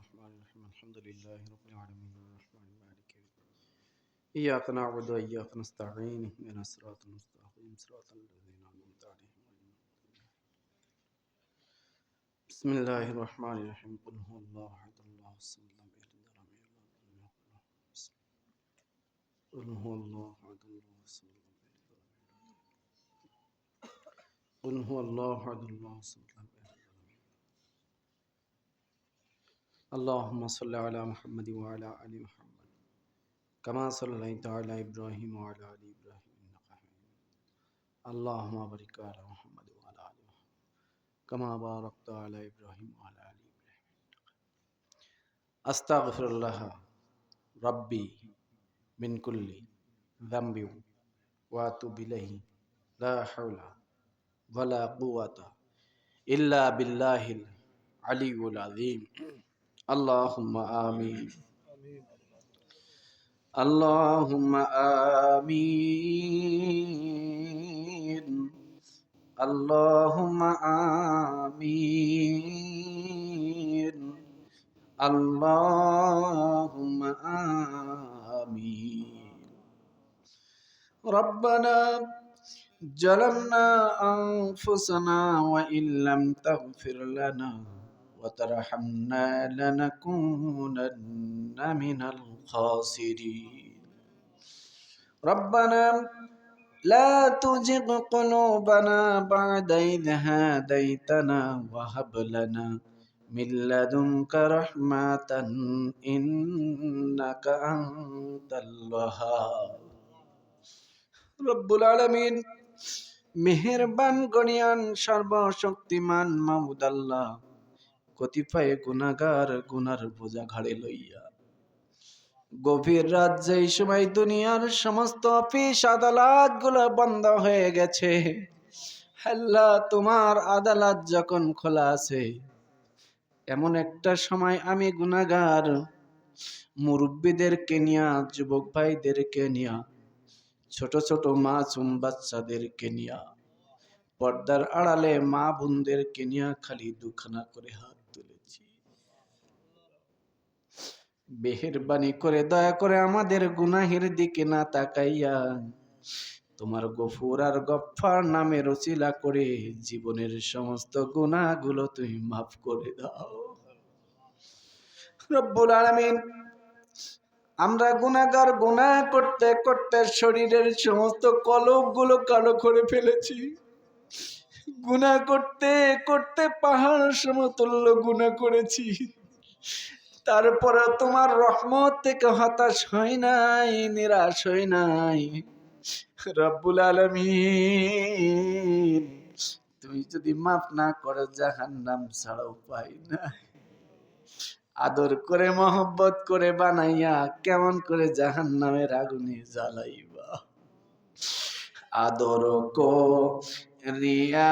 الرحمن الرحيم الحمد لله رب العالمين الرحمن المالك إياك نعبد وإياك نستعين اهدنا الصراط المستقيم صراط الذين أنعمت عليهم بسم الله الرحمن الرحيم قل هو الله أحد الله الصمد لم يلد ولم يولد ولم يكن له كفوا أحد قل هو الله أحد الله الصمد لم يلد ولم يولد قل هو الله أحد الله الصمد لم يلد ولم يولد اللهم صل على محمد وعلى آل محمد كما صليت على إبراهيم وعلى آل إبراهيم إنك حميد مجيد اللهم بارك على محمد وعلى آل محمد كما باركت على إبراهيم وعلى آل إبراهيم أستغفر الله ربي من كل ذنب وأتوب إليه لا حول ولا قوة إلا بالله العلي العظيم اللهم آمين اللهم آمين اللهم آمين اللهم آمين ربنا ظلمنا أنفسنا وإن لم تغفر لنا وترحمنا لنكونن من الخاسرين ربنا لا تزغ قلوبنا بعد إذ هديتنا وهب لنا من لدنك رحمة إنك أنت الوهاب রব্বুল আলামিন মেহেরবান গনিয়ান সর্বশক্তিমান মাহমুদ আল্লাহ কতিপয় গুনাহগার গুনার বোঝা ঘাড়ে লইয়া গভীর রাত যেই সময় দুনিয়ার সমস্ত অফিস আদালত গুলো বন্ধ হয়ে গেছে, আল্লাহ তোমার আদালত যখন খোলা আছে এমন একটা সময় আমি গুনাহগার মুরব্বীদেরকে নিয়া যুবক ভাইদেরকে নিয়া ছোট ছোট মাসুম বাচ্চাদেরকে নিয়া পর্দার আড়ালে মা বোনদেরকে নিয়া খালি দুখানা করে হাত তুলেছি। মেহেরবানি করে দয়া করে আমাদের গুনাহের দিকে না তাকাইয়া তোমার গফুর আর গফফার নামের ওসিলা করে জীবনের সমস্ত গুনাহগুলো তুমি মাফ করে দাও রব্বুল আলামিন। আমরা গুনাহগার, গুনাহ করতে করতে শরীরের সমস্ত কলবগুলো কালো করে ফেলেছি। গুনাহ করতে করতে পাহাড় সমতুল্য গুনাহ করেছি, তারপরে তোমার রহমত থেকে হতাশ হই নাই, নিরাশ হই নাই। রব্বুল আলামিন তুমি যদি মাফ না করো জাহান্নাম ছাড়া উপায় নাই। আদর করে মহব্বত করে বানাইয়া কেমন করে জাহান্নামের আগুনে জ্বালাইবা। আদর করিয়া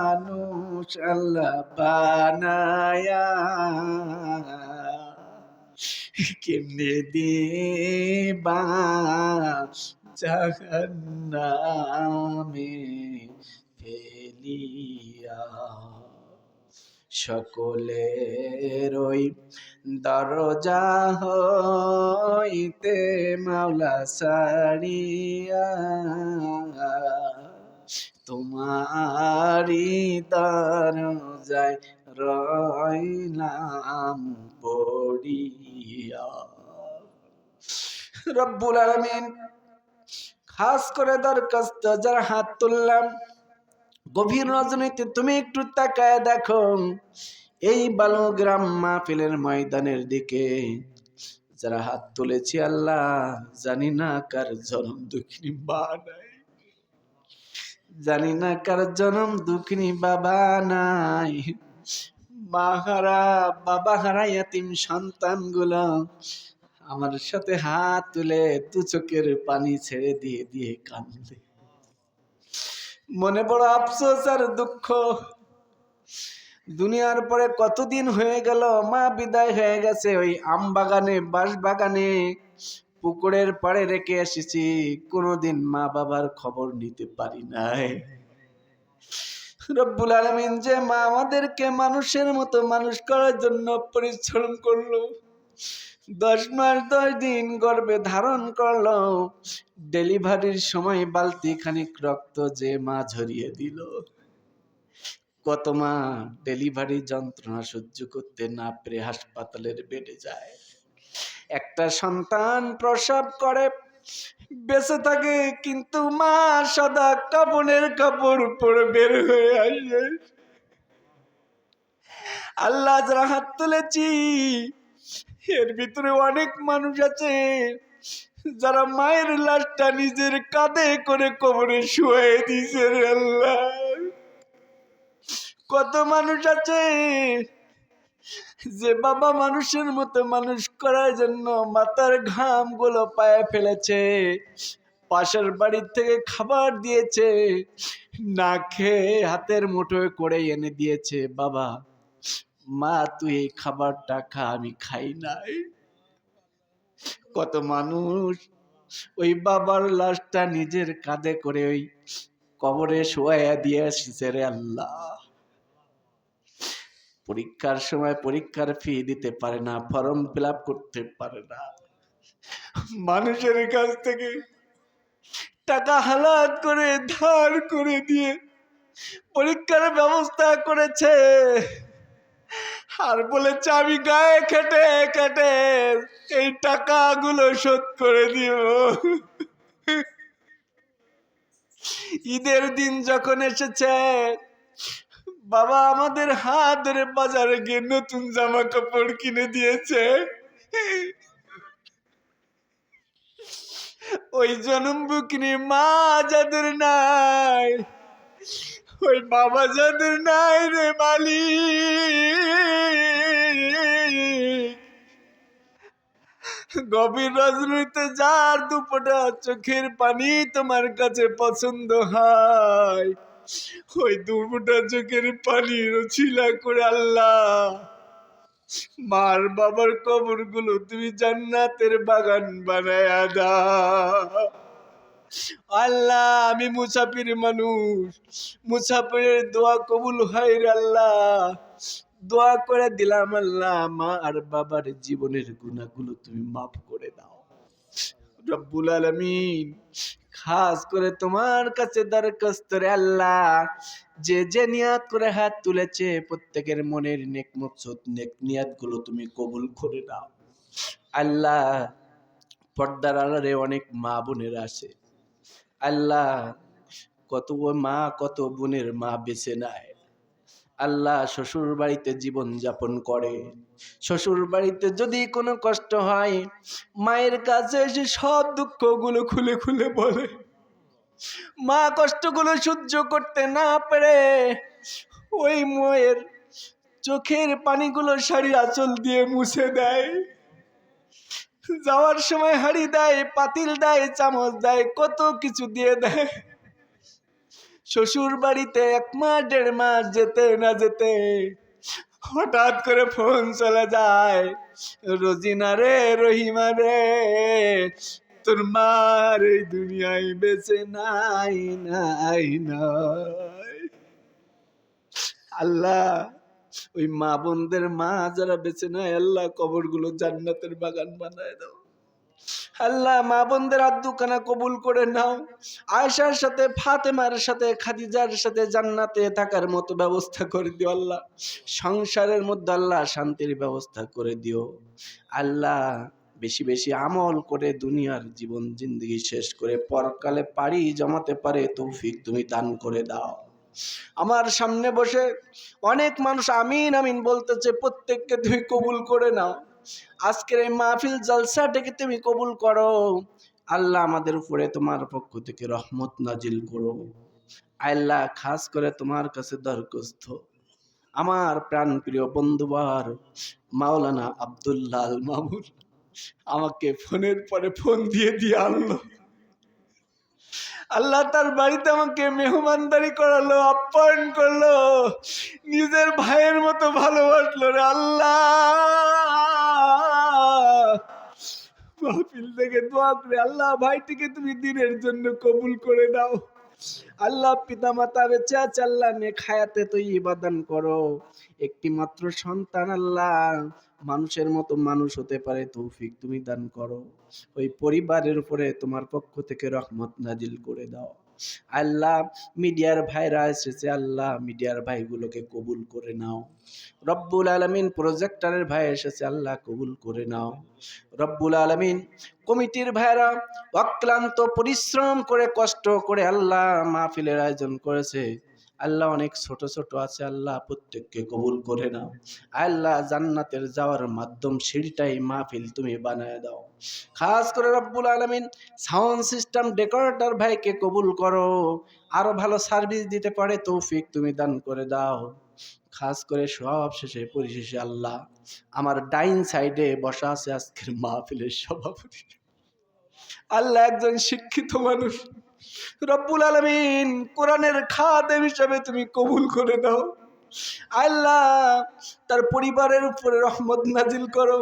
মানুষ আল্লাহ বানায়া কেমনে দিবা জাহান্নামে ফেলিয়া। সকলের ওই দরজা হইতে মাওলা সারিয়া তোমারি দরজায় রইলাম পড়িয়া। রব্বুল আলামিন খাস করে দরখাস্ত যারা হাত তুললাম গভীর রজনীতে তুমি একটু তাকায় দেখো এই বালুগ্রাম মাহফিলের ময়দানের দিকে যারা হাত তুলেছি আল্লাহ, জানি না কার জনম দুঃখিনী মা নাই, জানি না কার জনম দুঃখিনী বাবা নাই। মা হারা বাবা হারা ইয়াতিম সন্তান গুলো আমার সাথে হাত তুলে দু চোখের পানি ছেড়ে দিয়ে দিয়ে কান্দে। মনে বড় আফসোস আর দুঃখ, দুনিয়ার পরে কতদিন হয়ে গেল, মা বিদায় হয়ে গেছে, ওই আম বাগানে বাঁশ বাগানে পুকুরের পাড়ে রেখে এসেছি, কোনোদিন মা বাবার খবর নিতে পারি নাই। রব্বুল আলামিন যে মা আমাদেরকে মানুষের মতো মানুষ করার জন্য পরিশ্রম করলো, 10 মাস 10 দিন গর্ভে ধারণ করলো, ডেলিভারির সময় বালতি খানিক রক্ত যে মা ঝরিয়ে দিল, কত মা ডেলিভারি যন্ত্রণা সহ্য করতে না পেরে হাসপাতালের বেডে যায়। একটা সন্তান প্রসব করে বেঁচে থাকে, কিন্তু মা সাদা কাপড়ের কাপড় পরে বের হয়ে আসে। আল্লাহ যারা হাত তুলেছি এর ভিতরে অনেক মানুষ আছে যারা মায়ের লাশটা নিজের কাঁধে করে কবরে শুয়ে দিছে রে আল্লাহ। কত মানুষ আছে যে বাবা মানুষের মতো মানুষ করার জন্য মাথার ঘাম গুলো পায়ে ফেলেছে, পাশের বাড়ির থেকে খাবার দিয়েছে, না খেয়ে হাতের মুঠোয় করে এনে দিয়েছে, বাবা মা তুই এই খাবারটা খা, আমি খাই নাই। কত মানুষ ওই বাবার লাশটা নিজের কাঁধে করে ওই কবরে শোয়া দিয়ে আসছে রে আল্লাহ। পরীক্ষার সময় পরীক্ষার ফি দিতে পারে না, ফর্ম ফিল আপ করতে পারে না, মানুষের কাছ থেকে টাকা হালাত করে ধার করে দিয়ে পরীক্ষার ব্যবস্থা করেছে, আর বলেছে আমি গায়ে খেটে খেটে এই টাকাগুলো শোধ করে দিব। ঈদের দিন যখন এসেছে, বাবা আমাদের হাত ধরে বাজারে গিয়ে নতুন জামা কাপড় কিনে দিয়েছে। ওই জনম বুকনি মা যাদের নাই, ওই বাবা যাদের নাই রে মালিক, গভীর রজনীতে যার দুপোটা চোখের পানি তোমার কাছে পছন্দ হয়, ওই দুপোটা চোখের পানির উছিলা করে আল্লাহ মার বাবার কবর গুলো তুমি জান্নাতের বাগান বানায়া দাও। আল্লাহ আমি মুসাফির মানুষ, মুসাফিরের দোয়া কবুল হয় রে আল্লাহ, দোয়া করে দিলাম আল্লাহ মা আর বাবার জীবনের গুনাহগুলো তুমি মাফ করে দাও রব্বুল আলামিন। খাস করে তোমার কাছে দরখাস্ত রে আল্লাহ, যে যে নিয়াত করে হাত তুলেছে প্রত্যেকের মনের নেক মকসদ নেক নিয়াত গুলো তুমি কবুল করে দাও আল্লাহ। পর্দার আড়ালে অনেক মা বোনেরা আছে আল্লাহ, কত মা কত বোনের মা বেঁচে নাই আল্লাহ, শ্বশুর বাড়িতে জীবন যাপন করে, শ্বশুর বাড়িতে যদি কোনো কষ্ট হয় মায়ের কাছে এসে সব দুঃখগুলো খুলে খুলে বলে, মা কষ্টগুলো সহ্য করতে না পেরে ওই মায়ের চোখের পানিগুলো শাড়ির আঁচল দিয়ে মুছে দেয়, যাওয়ার সময় হাড়ি দেয়, পাতিল দেয়, চামচ দেয়, কত কিছু দিয়ে দেয়। শ্বশুর বাড়িতে 1 মাস 1.5 মাস যেতে না যেতে হঠাৎ করে ফোন চলে যায়, রোজিনা রে রহিমা রে তোর মার এই দুনিয়ায় বেঁচে নাই নাই নাই। আল্লাহ ওই মা বোনদের মা যারা বেঁচে নাই আল্লাহ কবরগুলো জান্নাতের বাগান বানায় দাও আল্লাহ, মা বোনদের আদ্দুকানা কবুল করে নাও, আয়েশার সাথে ফাতেমার সাথে খাদিজার সাথে জান্নাতে থাকার মতো ব্যবস্থা করে দিও আল্লাহ, সংসারের মধ্যে আল্লাহ শান্তির ব্যবস্থা করে দিও আল্লাহ। বেশি বেশি আমল করে দুনিয়ার জীবন জিন্দগি শেষ করে পরকালে পারি জমাতে পারে তৌফিক তুমি দান করে দাও। আমার সামনে বসে অনেক মানুষ আমিন আমিন বলতেছে, প্রত্যেককে তুমি কবুল করে নাও, আজকের এই মাহফিল জলসাটাকে তুমি কবুল করো আল্লাহ, আমাদের উপরে তোমার পক্ষ থেকে রহমত নাজিল করো আল্লাহ। খাস করে তোমার কাছে দরখাস্ত, আমার প্রাণ প্রিয় বন্ধুবার মাওলানা আব্দুল্লাহ আল মামুন আমাকে ফোনের পরে ফোন দিয়ে দিয়ে আনলো আল্লাহ, তার বাড়িতে আমাকে মেহমানদারি করালো, আপ্যায়ন করলো, নিজের ভাইয়ের মতো ভালোবাসলো রে আল্লাহ। মাহফিল থেকে দোয়া করে আল্লাহ ভাইটিকে তুমি দিনের জন্য কবুল করে দাও আল্লাহ পিতা মাতা বেঁচে আছে আল্লাহ নেক হায়াতে তৈয়বা দান করো। একটি মাত্র সন্তান আল্লাহ মানুষের মতো মানুষ হতে পারে তৌফিক তুমি দান করো। ওই পরিবারের উপরে তোমার পক্ষ থেকে রহমত নাজিল করে দাও আল্লাহ। মিডিয়ার ভাইরা এসেছে আল্লাহ, মিডিয়ার ভাইগুলোকে কবুল করে নাও রব্বুল আলামিন। প্রজেক্টরের ভাই এসেছে আল্লাহ, কবুল করে নাও রব্বুল আলামিন। কমিটির ভাইরা অক্লান্ত পরিশ্রম করে কষ্ট করে আল্লাহ মাহফিলের আয়োজন করেছে আল্লাহ, অনেক ছোট ছোট আছে আল্লাহ, প্রত্যেককে কবুল করে নাও আল্লাহ। জান্নাতের যাওয়ার মাধ্যম সিঁড়িটাই মাহফিল তুমি বানায় দাও। খাস করে রব্বুল আলামিন সাউন্ড সিস্টেম ডেকোরেটর ভাইকে কবুল করো, আরো ভালো সার্ভিস দিতে পারে তৌফিক তুমি দান করে দাও। খাস করে সব শেষে পরিশেষে আল্লাহ আমার ডাইন সাইডে বসা আছে আজকের মাহফিলের সভাপতি আল্লাহ, একজন শিক্ষিত মানুষ রব্বুল আলামিন, কোরআনের খাদেম হিসেবে তুমি কবুল করে দাও আল্লাহ। তার পরিবারের উপরে রহমত নাজিল করো।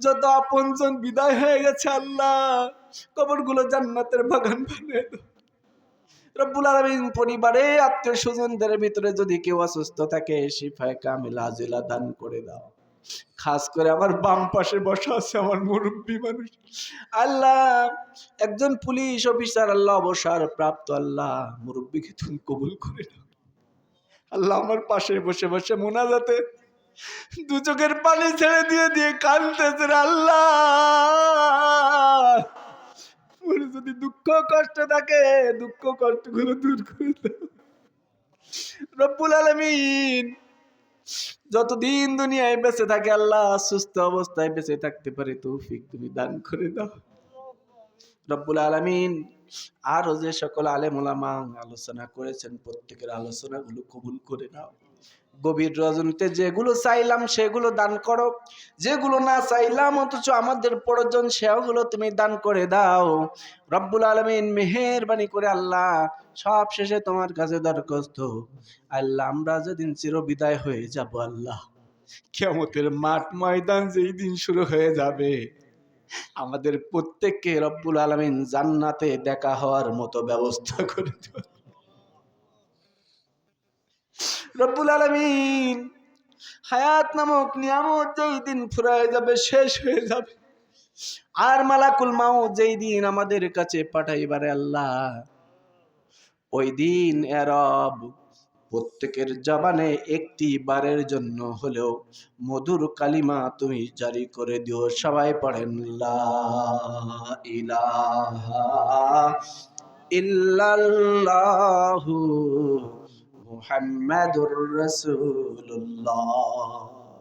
যত আপনজন বিদায় হয়ে গেছে আল্লাহ, কবরগুলো জান্নাতের বাগান বানিয়ে দাও রব্বুল আলামিন। পরিবারে আত্মীয় স্বজনদের ভিতরে যদি কেউ অসুস্থ থাকে শিফায়ে কামিলা আজিলা দান করে দাও। খাস করে আমার বাম পাশে বসা আছে আমার মুরব্বী মানুষ আল্লাহ, একজন পুলিশ অফিসার আল্লাহ, অবসর প্রাপ্ত আল্লাহ, মুরব্বীকে তুমি কবুল করে দাও আল্লাহ। আমার পাশে বসে বসে মোনাজাতে দু চোখের পানি ছেড়ে দিয়ে দিয়ে কাঁদতেছে আল্লাহ। যদি দুঃখ কষ্ট থাকে দুঃখ কষ্ট গুলো দূর করে দাও রব্বুল আলামিন। যতদিন দুনিয়ায় বেঁচে থাকে আল্লাহ সুস্থ অবস্থায় বেঁচে থাকতে পারে তৌফিক তুমি দান করে দাও রব্বুল আলামিন। আরো যে সকল আলেম ওলামা আলোচনা করেছেন প্রত্যেকের আলোচনাগুলো কবুল করে নাও। গভীর রজনীতে যেগুলো চাইলাম সেগুলো দান করো, যেগুলো না চাইলাম অথচ আমাদের প্রয়োজন সেগুলো তুমি দান করে দাও রব্বুল আলামিন। মেহেরবানি করে আল্লাহ সব শেষে তোমার কাছে দরখাস্ত আল্লাহ, আমরা যেদিন চিরবিদায় হয়ে যাব আল্লাহ, কিয়ামতের মাঠ ময়দান যেই দিন শুরু হয়ে যাবে আমাদের প্রত্যেককে রব্বুল আলামিন জান্নাতে দেখা হওয়ার মতো ব্যবস্থা করে দিও রব্বুল আলামিন। হায়াত নামক নিয়ামত যেই দিন ফুরায় যাবে শেষ হয়ে যাবে, আর মালাকুল মাউত যেই দিন আমাদের কাছে পাঠাইবারে আল্লাহ, ওই দিন এ রব প্রত্যেকের জবানে একটি বারের জন্য হলেও মধুর কালিমা তুমি জারি করে দিও। সবাই পড়েন লা ইলাহা ইল্লাল্লাহু মুহাম্মাদুর রাসূলুল্লাহ।